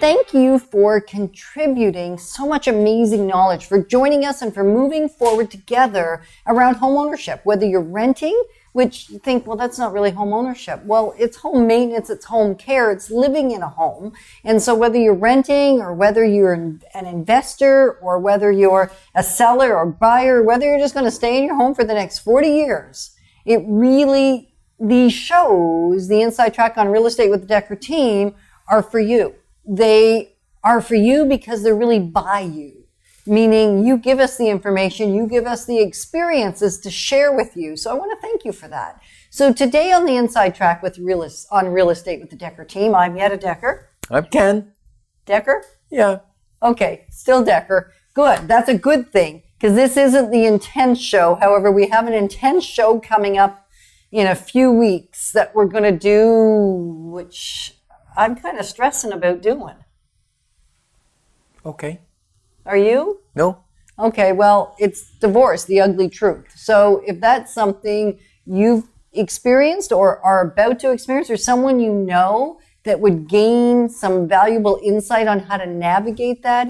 Thank you for contributing so much amazing knowledge, for joining us and for moving forward together around home ownership. Whether you're renting, which you think, well, that's not really home ownership. Well, it's home maintenance, it's home care, it's living in a home. And so whether you're renting or whether you're an investor or whether you're a seller or buyer, whether you're just going to stay in your home for the next 40 years, it really, these shows, the Inside Track on Real Estate with the Dekker Team, are for you. They are for you because they're really by you, meaning you give us the information, you give us the experiences to share with you. So I want to thank you for that. So today on the Inside Track on Real Estate with the Dekker Team, I'm Yetta Dekker. I'm Ken. Dekker? Yeah. Okay, still Dekker. Good. That's a good thing because this isn't the intense show. However, we have an intense show coming up in a few weeks that we're going to do, which I'm kind of stressing about doing. Okay. Are you? No. Okay, well, it's divorce, the ugly truth. So if that's something you've experienced or are about to experience, or someone you know that would gain some valuable insight on how to navigate that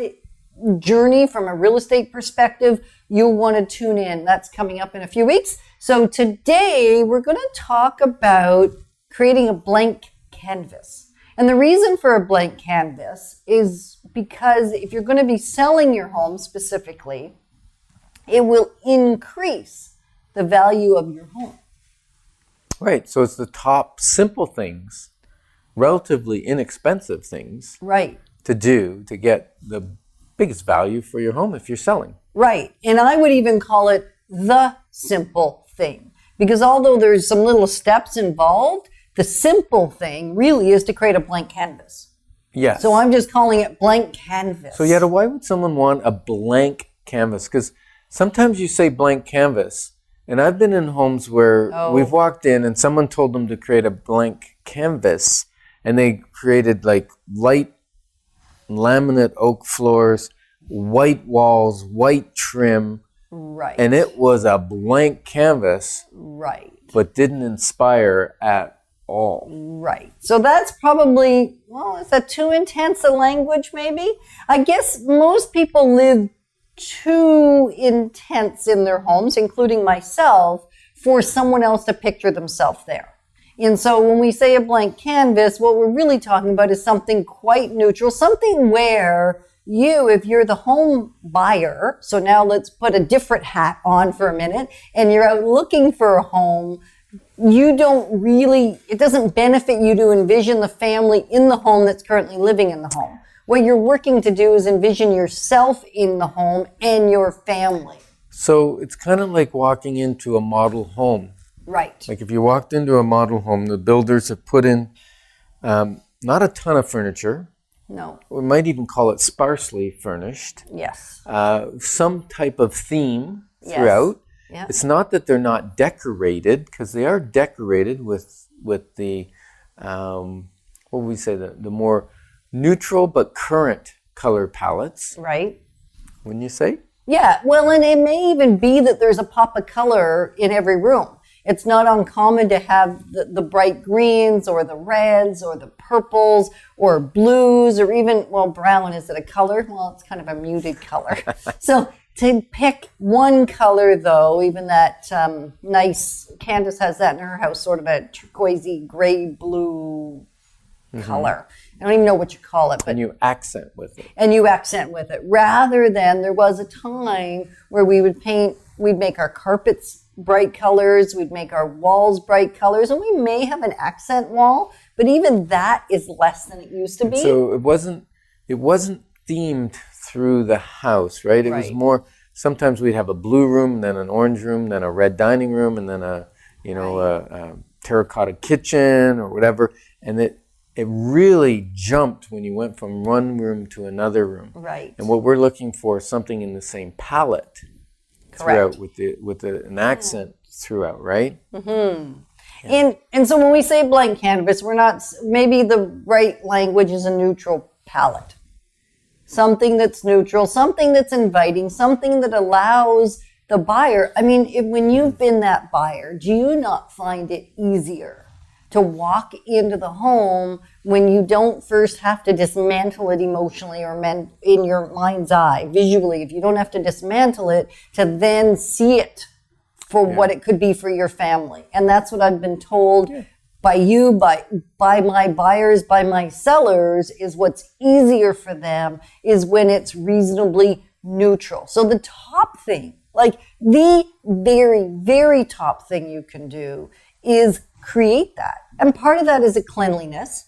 journey from a real estate perspective, you'll want to tune in. That's coming up in a few weeks. So today we're going to talk about creating a blank canvas. And the reason for a blank canvas is because if you're going to be selling your home specifically, it will increase the value of your home. Right. So it's the top simple things, relatively inexpensive things, right, to do to get the biggest value for your home if you're selling. Right. And I would even call it the simple thing. Because although there's some little steps involved, the simple thing really is to create a blank canvas. Yes. So I'm just calling it blank canvas. So Yetta, why would someone want a blank canvas? Because sometimes you say blank canvas, and I've been in homes where we've walked in and someone told them to create a blank canvas, and they created like light laminate oak floors, white walls, white trim. Right. And it was a blank canvas. Right. But didn't inspire at all. Right. So that's probably, well, is that too intense a language maybe? I guess most people live too intense in their homes, including myself, for someone else to picture themselves there. And so when we say a blank canvas, what we're really talking about is something quite neutral, something where you, if you're the home buyer, so now let's put a different hat on for a minute, and you're out looking for a home, you don't really, it doesn't benefit you to envision the family in the home that's currently living in the home. What you're working to do is envision yourself in the home and your family. So it's kind of like walking into a model home. Right. Like if you walked into a model home, the builders have put in not a ton of furniture. No. We might even call it sparsely furnished. Yes. Some type of theme throughout. Yes. Yeah. It's not that they're not decorated, because they are decorated with the, what would we say, the more neutral but current color palettes. Right. Wouldn't you say? Yeah. Well, and it may even be that there's a pop of color in every room. It's not uncommon to have the bright greens or the reds or the purples or blues or even, well, brown. Is it a color? Well, it's kind of a muted color. So to pick one color, though, even that nice, Candace has that in her house, sort of a turquoisey, gray, blue color. I don't even know what you call it. But and you accent with it. And you accent with it. Rather than, there was a time where we'd make our carpets bright colors, we'd make our walls bright colors, and we may have an accent wall, but even that is less than it used to be. So it wasn't themed through the house, right? It was more, sometimes we'd have a blue room, then an orange room, then a red dining room, and then a terracotta kitchen or whatever. And it really jumped when you went from one room to another room. Right. And what we're looking for is something in the same palette throughout, with an accent throughout, right? Mm-hmm. Yeah. And so when we say blank canvas, we're not, maybe the right language is a neutral palette. Something that's neutral, something that's inviting, something that allows the buyer. I mean, when you've been that buyer, do you not find it easier to walk into the home when you don't first have to dismantle it emotionally or in your mind's eye, visually, if you don't have to dismantle it, to then see it for what it could be for your family. And that's what I've been told by you, by my buyers, by my sellers, is what's easier for them is when it's reasonably neutral. So the top thing, like the very, very top thing you can do is create that. And part of that is a cleanliness.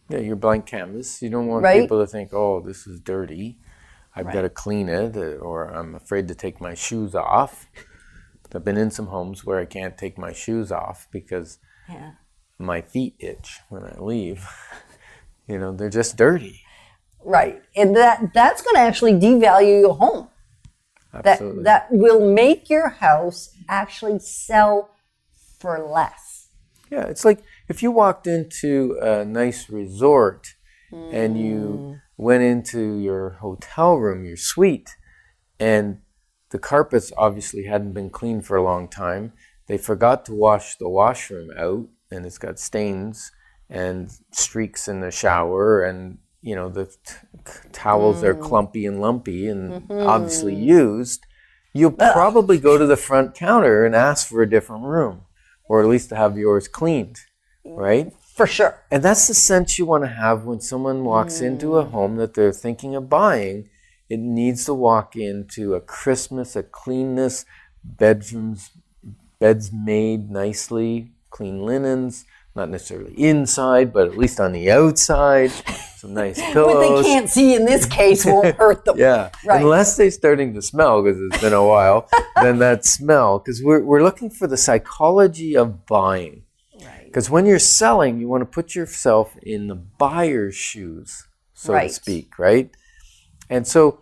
Yeah, your blank canvas. You don't want people to think, oh, this is dirty. I've got to clean it, or I'm afraid to take my shoes off. I've been in some homes where I can't take my shoes off because my feet itch when I leave. They're just dirty. Right. And that's going to actually devalue your home. Absolutely. That will make your house actually sell for less. Yeah, it's like if you walked into a nice resort and you went into your hotel room, your suite, and the carpets obviously hadn't been cleaned for a long time. They forgot to wash the washroom out, and it's got stains and streaks in the shower, and the towels are clumpy and lumpy and obviously used. You'll probably go to the front counter and ask for a different room, or at least to have yours cleaned, right? For sure. And that's the sense you want to have when someone walks into a home that they're thinking of buying. It needs to walk into a crispness, a cleanness, beds made nicely, clean linens, not necessarily inside, but at least on the outside, some nice pillows. What they can't see in this case won't hurt them. Yeah, right. Unless they're starting to smell, because it's been a while, then that smell, because we're looking for the psychology of buying. Because when you're selling, you want to put yourself in the buyer's shoes, so to speak, right? And so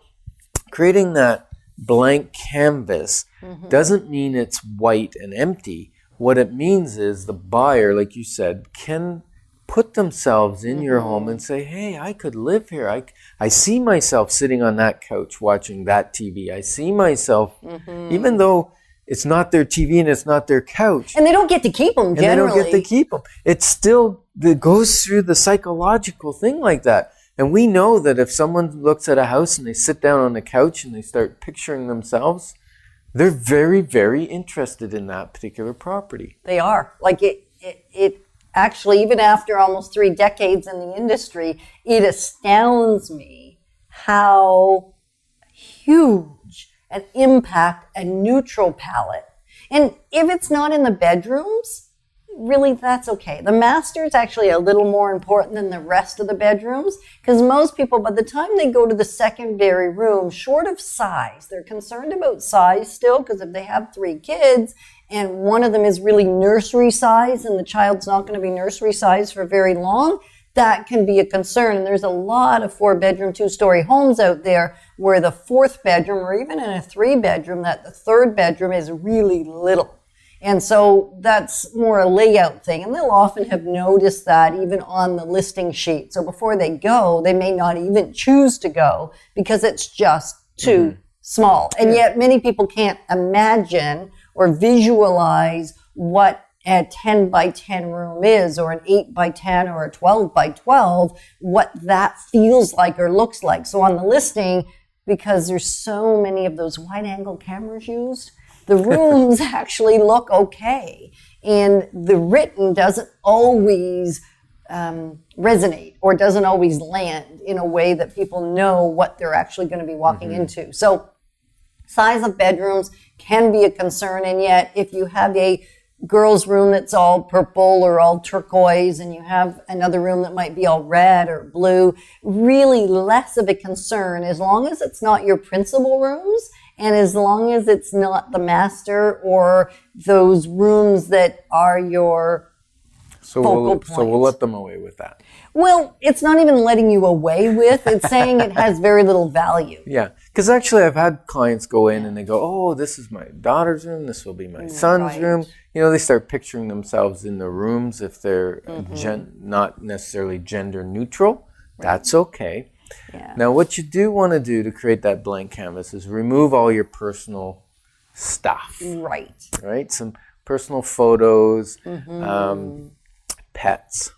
creating that blank canvas doesn't mean it's white and empty. What it means is the buyer, like you said, can put themselves in your home and say, hey, I could live here. I see myself sitting on that couch watching that TV. I see myself, even though it's not their TV and it's not their couch. And they don't get to keep them, generally. And they don't get to keep them. It goes through the psychological thing like that. And we know that if someone looks at a house and they sit down on the couch and they start picturing themselves, they're very, very interested in that particular property. They are. Like it actually, even after almost 3 decades in the industry, it astounds me how huge an impact a neutral palette. And if it's not in the bedrooms, really, that's okay. The master is actually a little more important than the rest of the bedrooms, because most people, by the time they go to the secondary room, short of size, they're concerned about size still, because if they have 3 kids and one of them is really nursery size and the child's not going to be nursery size for very long, that can be a concern. And there's a lot of 4-bedroom, 2-story homes out there where the 4th bedroom, or even in a 3-bedroom, that the 3rd bedroom is really little. And so that's more a layout thing. And they'll often have noticed that even on the listing sheet. So before they go, they may not even choose to go because it's just too small. And yet many people can't imagine or visualize what a 10 by 10 room is, or an 8 by 10 or a 12 by 12, what that feels like or looks like. So on the listing, because there's so many of those wide angle cameras used, the rooms actually look okay, and the written doesn't always resonate or doesn't always land in a way that people know what they're actually going to be walking into. So size of bedrooms can be a concern, and yet if you have a girl's room that's all purple or all turquoise, and you have another room that might be all red or blue, really less of a concern as long as it's not your principal rooms. And as long as it's not the master or those rooms that are your focal point. So we'll let them away with that. Well, it's not even letting you away with. It's saying it has very little value. Yeah, because actually I've had clients go in and they go, oh, this is my daughter's room. This will be my son's room. They start picturing themselves in the rooms if they're not necessarily gender neutral. That's okay. Yeah. Now, what you do want to do to create that blank canvas is remove all your personal stuff. Right. Some personal photos, pets.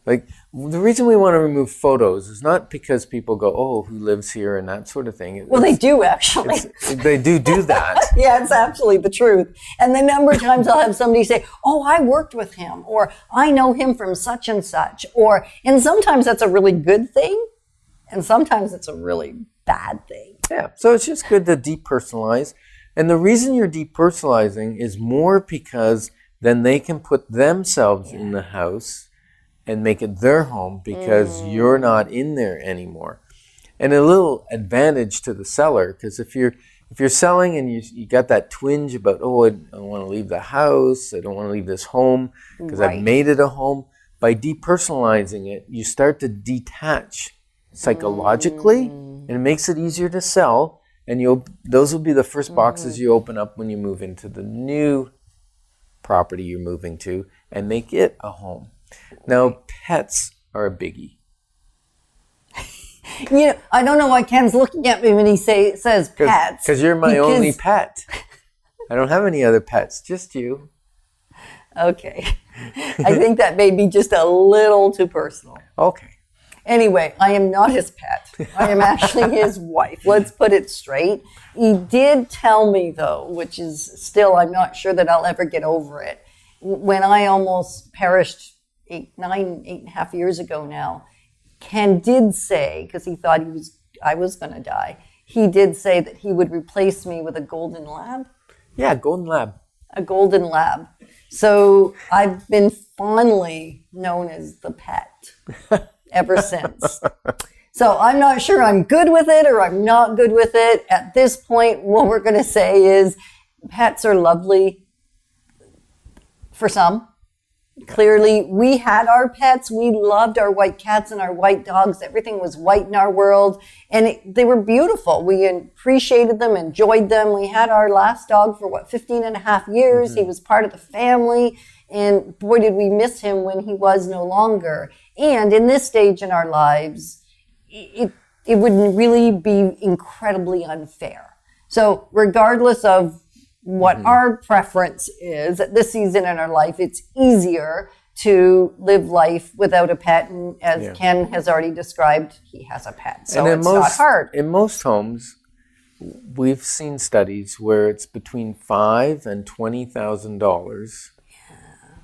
Like, the reason we want to remove photos is not because people go, oh, who lives here and that sort of thing. Well, they do, actually. They do that. Yeah, it's absolutely the truth. And the number of times I'll have somebody say, oh, I worked with him, or I know him from such and such, and sometimes that's a really good thing, and sometimes it's a really bad thing. Yeah, so it's just good to depersonalize. And the reason you're depersonalizing is more because then they can put themselves in the house and make it their home because you're not in there anymore. And a little advantage to the seller, because if you're selling and you got that twinge about, oh, I don't want to leave the house, I don't want to leave this home because I've made it a home. By depersonalizing it, you start to detach psychologically, and it makes it easier to sell. And those will be the first boxes you open up when you move into the new property you're moving to and make it a home. Now, pets are a biggie. I don't know why Ken's looking at me when he says pets. Because you're my only pet. I don't have any other pets, just you. Okay. I think that may be just a little too personal. Okay. Anyway, I am not his pet. I am actually his wife. Let's put it straight. He did tell me, though, which is still, I'm not sure that I'll ever get over it. When I almost perished 8.5 years ago now, Ken did say, because he thought I was going to die, he did say that he would replace me with a golden lab. Yeah, golden lab. A golden lab. So I've been fondly known as the pet ever since. So I'm not sure I'm good with it or I'm not good with it. At this point, what we're going to say is pets are lovely for some. Clearly, we had our pets. We loved our white cats and our white dogs. Everything was white in our world, and they were beautiful. We appreciated them, enjoyed them. We had our last dog for, 15 and a half years. He was part of the family, and boy, did we miss him when he was no longer. And in this stage in our lives, it would really be incredibly unfair. So regardless of what our preference is at this season in our life, it's easier to live life without a pet. And as Ken has already described, he has a pet. So it's not hard. In most homes, we've seen studies where it's between $5,000 and $20,000.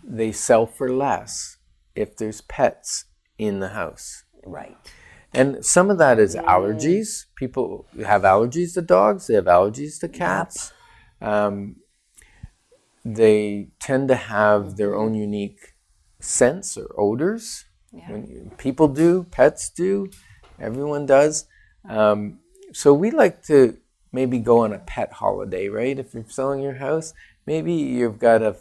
They sell for less if there's pets in the house. Right. And some of that is allergies. People have allergies to dogs. They have allergies to cats. They tend to have their own unique scents or odors. People do, pets do, everyone does. So we like to maybe go on a pet holiday, right? If you're selling your house, maybe you've got a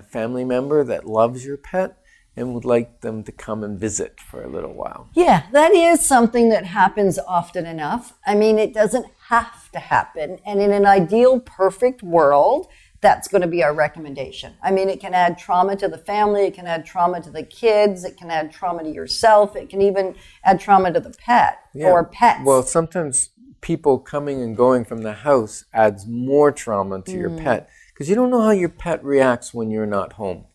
family member that loves your pet and would like them to come and visit for a little while. Yeah, that is something that happens often enough. I mean, it doesn't have to happen. And in an ideal, perfect world, that's going to be our recommendation. I mean, it can add trauma to the family. It can add trauma to the kids. It can add trauma to yourself. It can even add trauma to the pet or pets. Well, sometimes people coming and going from the house adds more trauma to your pet because you don't know how your pet reacts when you're not home,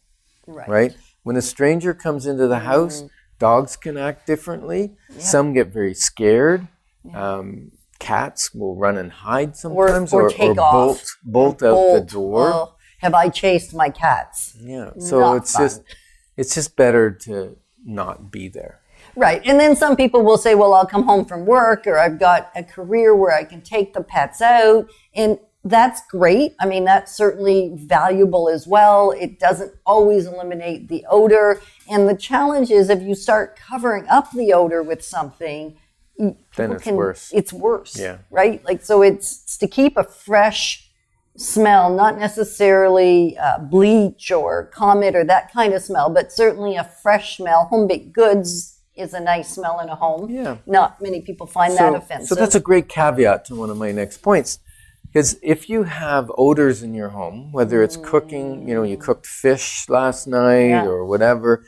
right? When a stranger comes into the house, dogs can act differently. Some get very scared. Cats will run and hide sometimes or take off. bolt out the door. Well, have I chased my cats? Yeah, so it's just better to not be there. Right, and then some people will say, well, I'll come home from work or I've got a career where I can take the pets out, and that's great. I mean, that's certainly valuable as well. It doesn't always eliminate the odor, and the challenge is if you start covering up the odor with something, then it's worse. It's worse, right? Like, so it's to keep a fresh smell, not necessarily bleach or Comet or that kind of smell, but certainly a fresh smell. Home baked goods is a nice smell in a home. Yeah. Not many people find that offensive. So that's a great caveat to one of my next points. Because if you have odors in your home, whether it's cooking, you cooked fish last night or whatever,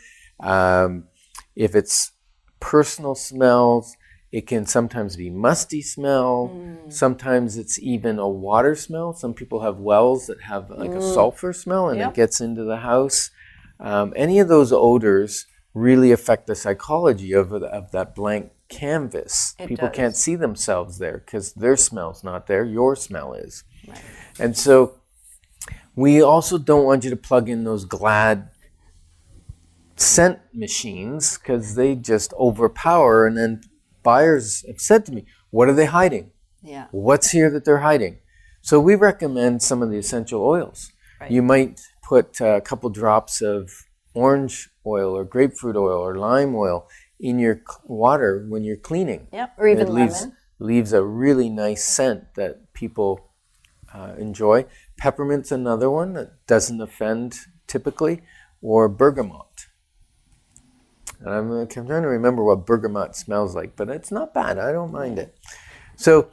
if it's personal smells, it can sometimes be musty smell. Sometimes it's even a water smell. Some people have wells that have like a sulfur smell and it gets into the house. any of those odors really affect the psychology of that blank canvas. People can't see themselves there because their smell's not there. Your smell is. Right. And so we also don't want you to plug in those Glad scent machines because they just overpower. And then buyers have said to me, what are they hiding? Yeah. What's here that they're hiding? So we recommend some of the essential oils. Right. You might put a couple drops of orange oil or grapefruit oil or lime oil in your water when you're cleaning. Yep, or even lemon. Leaves a really nice scent that people enjoy. Peppermint's another one that doesn't offend typically, or bergamot. And I'm trying to remember what bergamot smells like, but it's not bad. I don't mind it. So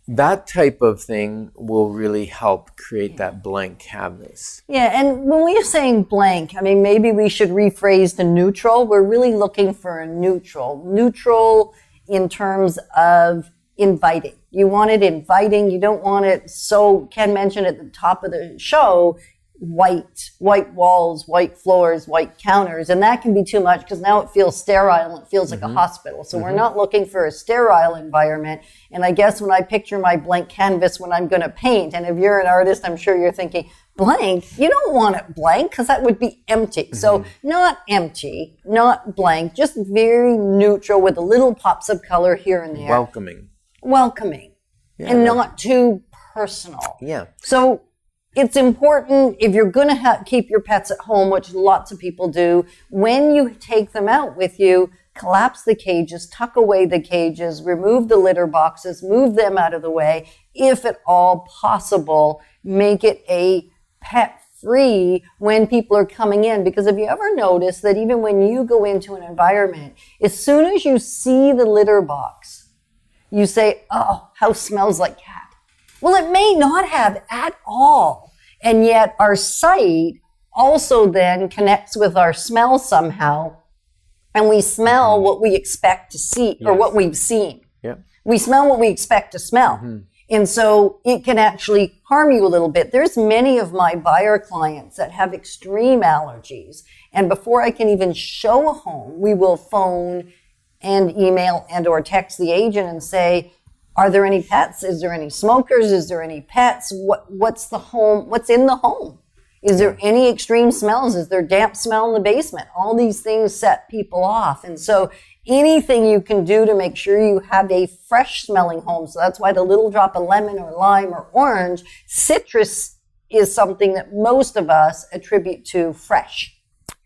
that type of thing will really help create that blank canvas. Yeah, and when we're saying blank, I mean, maybe we should rephrase the neutral. We're really looking for a neutral. Neutral in terms of inviting. You want it inviting. You don't want it, so Ken mentioned at the top of the show, white walls, white floors, white counters, and that can be too much because now it feels sterile and it feels like a hospital. So we're not looking for a sterile environment. And I guess when I picture my blank canvas when I'm going to paint, and if you're an artist, I'm sure you're thinking, blank? You don't want it blank because that would be empty. So not empty, not blank, just very neutral with a little pops of color here and there. Welcoming. Yeah, and not too personal. Yeah. So it's important if you're going to keep your pets at home, which lots of people do, when you take them out with you, collapse the cages, tuck away the cages, remove the litter boxes, move them out of the way. If at all possible, make it a pet-free when people are coming in. Because if you ever notice that even when you go into an environment, as soon as you see the litter box, you say, oh, house smells like cat. Well, it may not have at all. And yet our sight also then connects with our smell somehow. And we smell what we expect to see or what we've seen. Yeah. We smell what we expect to smell. And so it can actually harm you a little bit. There's many of my buyer clients that have extreme allergies. And before I can even show a home, we will phone and email and or text the agent and say, are there any pets? Is there any smokers? Is there any pets? What's the home? What's in the home? Is there any extreme smells? Is there damp smell in the basement? All these things set people off. And so anything you can do to make sure you have a fresh smelling home. So that's why the little drop of lemon or lime or orange, citrus is something that most of us attribute to fresh.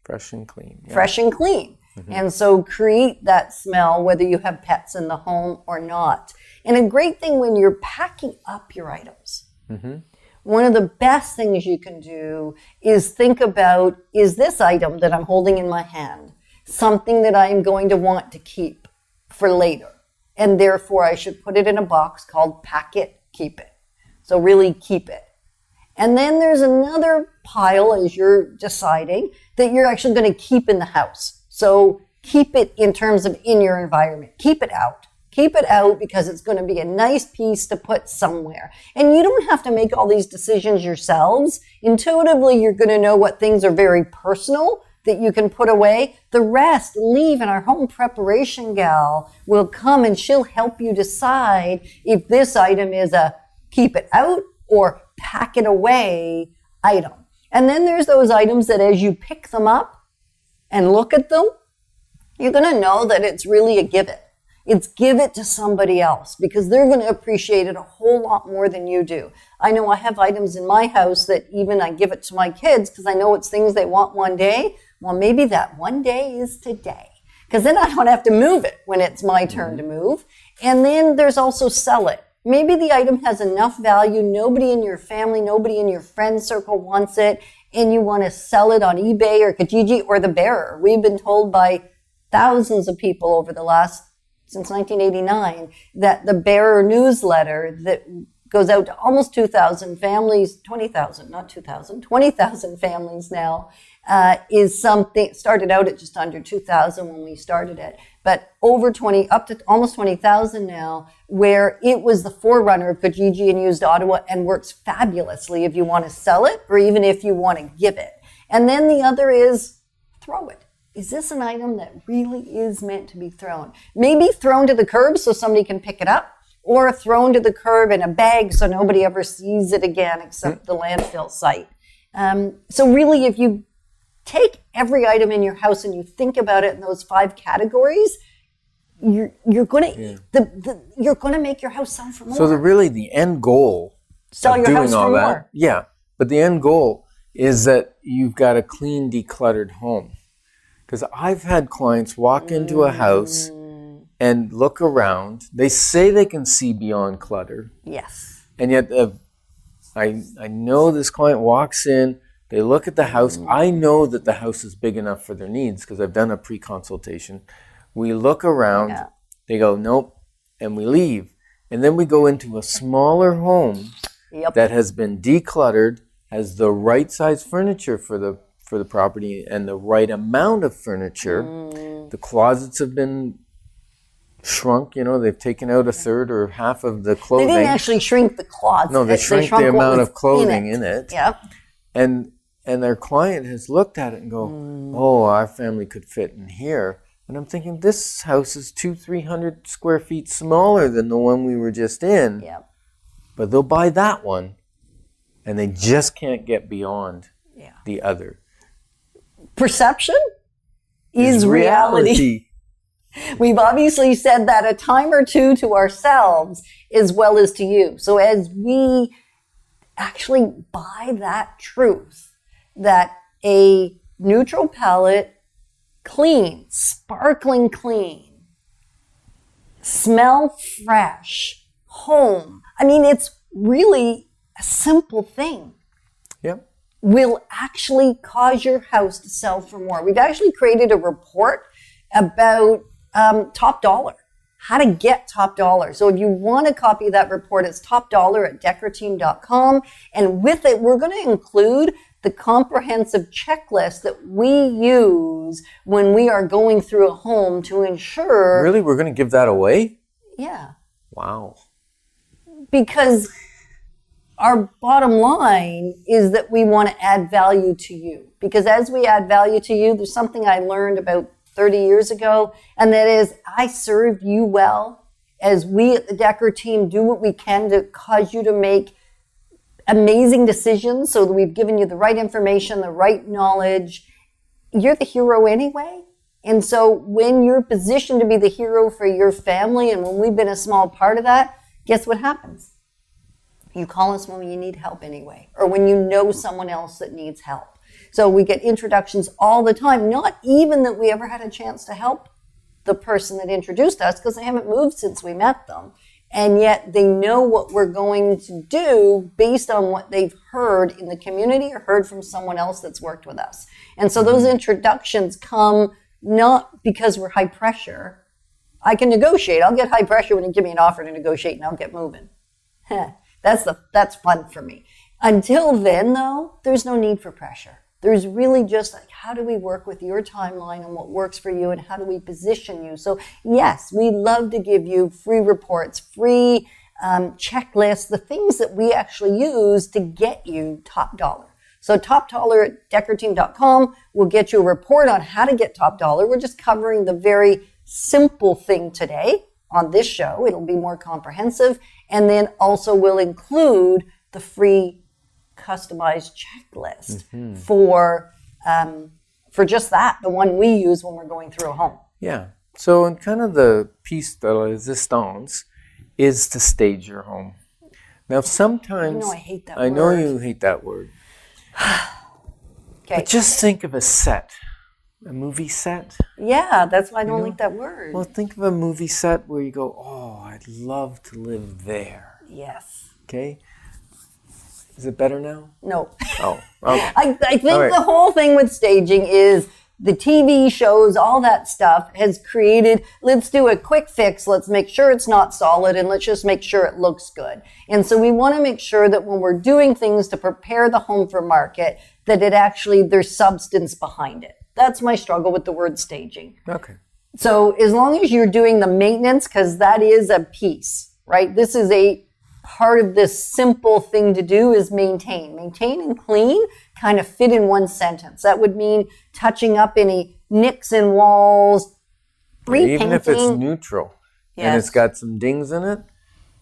Fresh and clean. Yeah. Fresh and clean. And so create that smell whether you have pets in the home or not. And a great thing when you're packing up your items, one of the best things you can do is think about, is this item that I'm holding in my hand something that I'm going to want to keep for later? And therefore I should put it in a box called Pack It, Keep It. So really keep it. And then there's another pile as you're deciding that you're actually going to keep in the house. So keep it in terms of in your environment. Keep it out. Keep it out because it's going to be a nice piece to put somewhere. And you don't have to make all these decisions yourselves. Intuitively, you're going to know what things are very personal that you can put away. The rest, leave, and our home preparation gal will come and she'll help you decide if this item is a keep it out or pack it away item. And then there's those items that as you pick them up and look at them, you're going to know that it's really a give it. It's give it to somebody else because they're going to appreciate it a whole lot more than you do. I know I have items in my house that even I give it to my kids because I know it's things they want one day. Well, maybe that one day is today because then I don't have to move it when it's my turn to move. And then there's also sell it. Maybe the item has enough value. Nobody in your family, nobody in your friend circle wants it. And you want to sell it on eBay or Kijiji or the bearer. We've been told by thousands of people over the since 1989, that the bearer newsletter that goes out to almost 2,000 families, 20,000, not 2,000, 20,000 families now, is something, started out at just under 2,000 when we started it, but up to almost 20,000 now, where it was the forerunner of Kijiji and used Ottawa and works fabulously if you want to sell it or even if you want to give it. And then the other is throw it. Is this an item that really is meant to be thrown? Maybe thrown to the curb so somebody can pick it up, or thrown to the curb in a bag so nobody ever sees it again except the landfill site. So really, if you take every item in your house and you think about it in those 5 categories, you're going to make your house sell for more. So the end goal sell of your doing house all for that, more. yeah, but the end goal is that you've got a clean, decluttered home. Because I've had clients walk into a house and look around. They say they can see beyond clutter. Yes. And yet I know this client walks in, they look at the house. I know that the house is big enough for their needs because I've done a pre-consultation. We look around, they go, nope, and we leave. And then we go into a smaller home that has been decluttered, has the right size furniture for the property and the right amount of furniture. The closets have been shrunk, they've taken out a third or half of the clothing. They didn't actually shrink the closet. No, they shrunk the amount of clothing in it. Yep. And their client has looked at it and go, oh, our family could fit in here. And I'm thinking, this house is 200-300 square feet smaller than the one we were just in. Yep. But they'll buy that one, and they just can't get beyond the other. Perception is reality. We've obviously said that a time or two to ourselves as well as to you. So as we actually buy that truth, that a neutral palette, clean, sparkling clean, smell fresh, home. I mean, it's really a simple thing. Yep. Will actually cause your house to sell for more. We've actually created a report about top dollar, how to get top dollar. So if you want a copy of that report, it's $top at dekkerteam.com. And with it, we're going to include the comprehensive checklist that we use when we are going through a home to ensure. Really? We're going to give that away? Yeah. Wow. Because our bottom line is that we want to add value to you. Because as we add value to you, there's something I learned about 30 years ago, and that is I serve you well as we at the Dekker team do what we can to cause you to make amazing decisions so that we've given you the right information, the right knowledge. You're the hero anyway. And so when you're positioned to be the hero for your family and when we've been a small part of that, guess what happens? You call us when you need help anyway, or when you know someone else that needs help. So we get introductions all the time, not even that we ever had a chance to help the person that introduced us because they haven't moved since we met them. And yet they know what we're going to do based on what they've heard in the community or heard from someone else that's worked with us. And so those introductions come not because we're high pressure. I can negotiate. I'll get high pressure when you give me an offer to negotiate and I'll get moving. That's fun for me. Until then, though, there's no need for pressure. There's really just like, how do we work with your timeline and what works for you and how do we position you? So yes, we love to give you free reports, free checklists, the things that we actually use to get you top dollar. So top dollar at dekkerteam.com will get you a report on how to get top dollar. We're just covering the very simple thing today on this show. It'll be more comprehensive. And then also will include the free customized checklist for just that, the one we use when we're going through a home. Yeah. So in kind of the piece de resistance is to stage your home. Now sometimes... I hate that word. I know you hate that word. Okay. But just think of a set. A movie set. Yeah, that's why I don't like that word. Well, think of a movie set where you go, oh, I'd love to live there. Yes. Okay? Is it better now? No. Oh, okay. I think the whole thing with staging is the TV shows, all that stuff has created, let's do a quick fix, let's make sure it's not solid, and let's just make sure it looks good. And so we want to make sure that when we're doing things to prepare the home for market, that it actually, there's substance behind it. That's my struggle with the word staging. Okay. So as long as you're doing the maintenance, because that is a piece, right? This is a part of this simple thing to do is maintain. Maintain and clean kind of fit in one sentence. That would mean touching up any nicks in walls, repainting. Even if it's neutral and it's got some dings in it,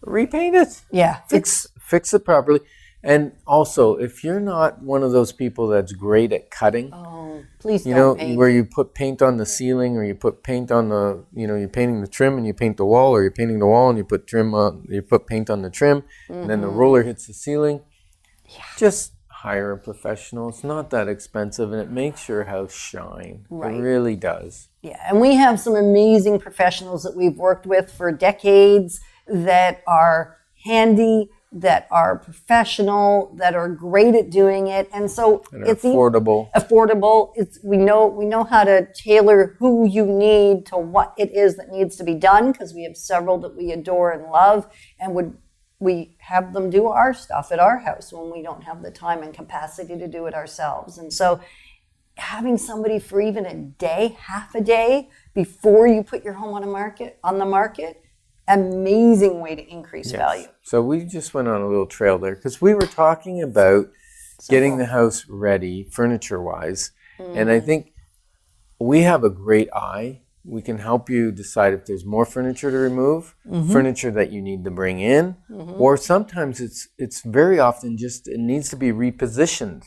repaint it. Yeah. Fix it properly. And also, if you're not one of those people that's great at cutting, please don't paint. Where you put paint on the ceiling, or you put paint on the, you're painting the trim and you paint the wall, or you're painting the wall and you put paint on the trim, and then the roller hits the ceiling. Yeah. Just hire a professional. It's not that expensive, and it makes your house shine. Right. It really does. Yeah, and we have some amazing professionals that we've worked with for decades that are handy, that are professional, that are great at doing it, and so it's affordable. We know how to tailor who you need to what it is that needs to be done, because we have several that we adore and love, and we have them do our stuff at our house when we don't have the time and capacity to do it ourselves. And so having somebody for even a day, half a day before you put your home on the market, amazing way to increase value. So we just went on a little trail there because we were talking about getting the house ready furniture-wise. And I think we have a great eye. We can help you decide if there's more furniture to remove, furniture that you need to bring in, or sometimes it's very often just it needs to be repositioned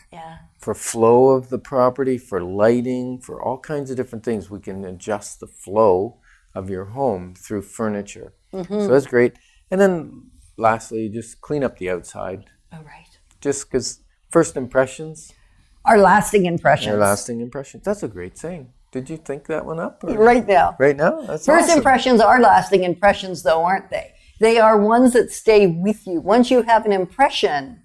for flow of the property, for lighting, for all kinds of different things. We can adjust the flow of your home through furniture. So that's great. And then lastly, just clean up the outside. Oh, right. Just because first impressions are lasting impressions. That's a great saying. Did you think that one up? Right now. Right now? That's First awesome. impressions are lasting impressions, though, aren't they? They are ones that stay with you. Once you have an impression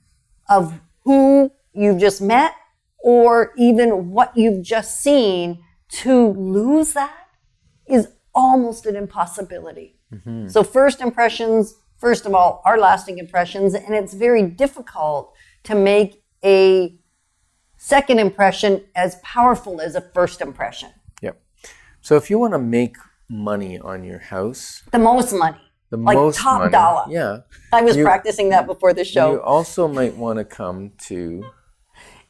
of who you've just met or even what you've just seen, to lose that is almost an impossibility. So first impressions, first of all, are lasting impressions, and it's very difficult to make a second impression as powerful as a first impression. Yep. So if you want to make money on your house, the most money, top dollar. Yeah. I was practicing that before the show. You also might want to come to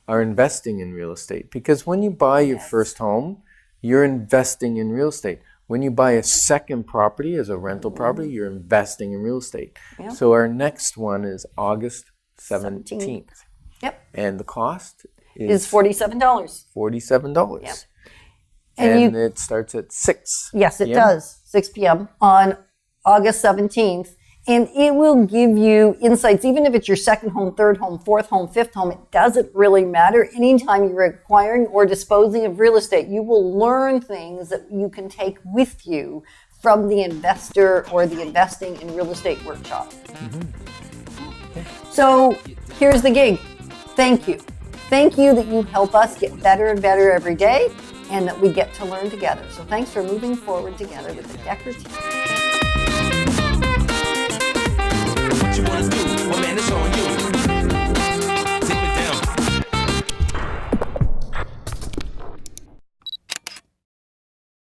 our investing in real estate, because when you buy your first home, you're investing in real estate. When you buy a second property as a rental property, you're investing in real estate. Yep. So our next one is August 17th. Yep. And the cost is $47. $47. Yep. And it starts at 6 Yes, it does. 6 p.m. on August 17th. And it will give you insights, even if it's your second home, third home, fourth home, fifth home, it doesn't really matter. Anytime you're acquiring or disposing of real estate, you will learn things that you can take with you from the investor or the investing in real estate workshop. So here's the gig. Thank you. Thank you that you help us get better and better every day, and that we get to learn together. So thanks for moving forward together with the Dekker Team.